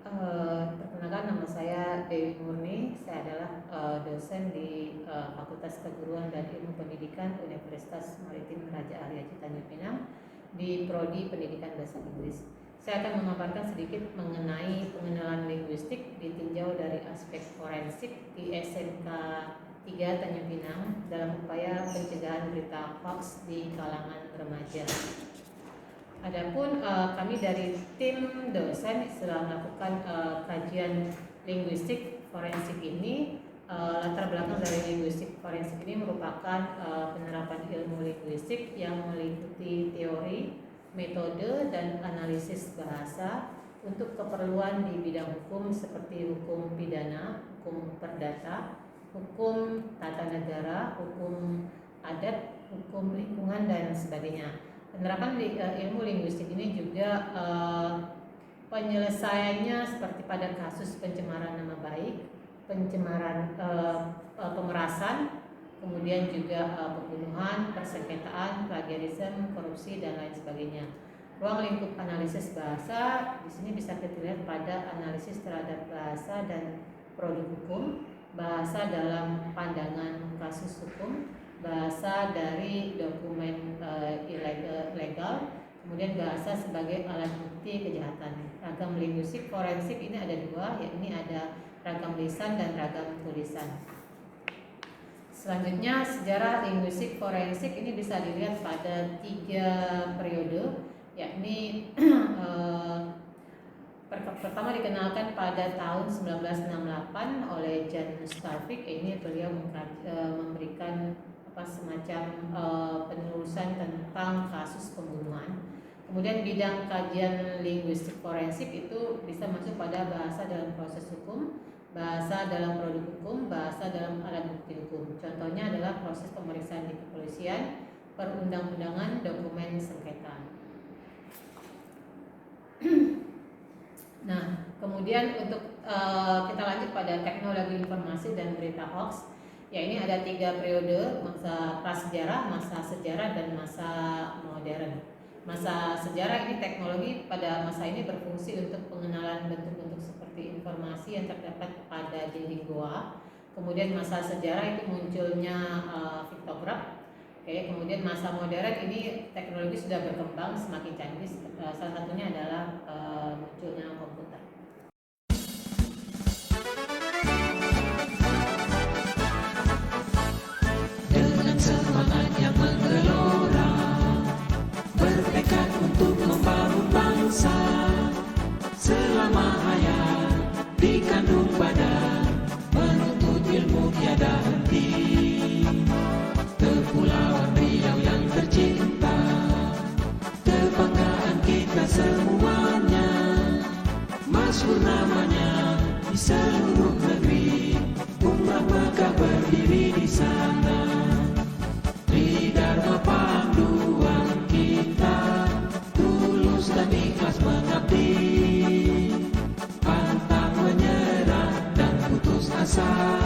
Perkenalkan, nama saya Dewi Murni. Saya adalah dosen di Fakultas Keguruan dan Ilmu Pendidikan Universitas Maritim Raja Ali Haji Tanjung Pinang di Prodi Pendidikan Bahasa Inggris. Saya akan memaparkan sedikit mengenai pengenalan linguistik ditinjau dari aspek forensik di SMK 3 Tanjung Pinang dalam upaya pencegahan berita hoax di kalangan remaja. Adapun kami dari tim dosen setelah melakukan kajian linguistik forensik ini, latar belakang dari linguistik forensik ini merupakan penerapan ilmu linguistik yang meliputi teori, metode, dan analisis bahasa untuk keperluan di bidang hukum seperti hukum pidana, hukum perdata, hukum tata negara, hukum adat, hukum lingkungan, dan sebagainya. Penerapan ilmu linguistik ini juga penyelesaiannya seperti pada kasus pencemaran nama baik, pencemaran pemerasan, kemudian juga pembunuhan, persengketaan, plagiarisme, korupsi, dan lain sebagainya. Ruang lingkup analisis bahasa di sini bisa kita lihat pada analisis terhadap bahasa dan produk hukum, bahasa dalam pandangan kasus hukum, bahasa dari dokumen ilegal, kemudian bahasa sebagai alat bukti kejahatan. Ragam linguistik forensik ini ada dua, yakni ada ragam lisan dan ragam tulisan. Selanjutnya, sejarah linguistik forensik ini bisa dilihat pada 3 periode, yakni pertama dikenalkan pada tahun 1968 oleh Jan Starvik. Ini beliau memberikan semacam penelusuran tentang kasus pembunuhan. Kemudian bidang kajian linguistik forensik itu bisa masuk pada bahasa dalam proses hukum, bahasa dalam produk hukum, bahasa dalam alat bukti hukum. Contohnya adalah proses pemeriksaan di kepolisian, perundang-undangan, dokumen sengketa. Nah, kemudian untuk kita lanjut pada teknologi informasi dan berita hoax. Ya, ini ada 3 periode, masa prasejarah, masa sejarah, dan masa modern. Masa sejarah ini teknologi pada masa ini berfungsi untuk pengenalan bentuk-bentuk seperti informasi yang terdapat pada dinding goa. Kemudian masa sejarah itu munculnya piktograf. Oke, kemudian masa modern ini teknologi sudah berkembang semakin canggih. Salah satunya adalah munculnya komputer. Selama hayat dikandung badan, menuntut ilmu tiada henti. Kepulauan Riau yang tercinta, kebanggaan kita semuanya. Masyhur namanya di seluruh negeri, umrah Mekah berdiri di sana. Di Dharma panduan kita, tulus dan ikhlas mengabdi, pantang menyerah dan putus asa.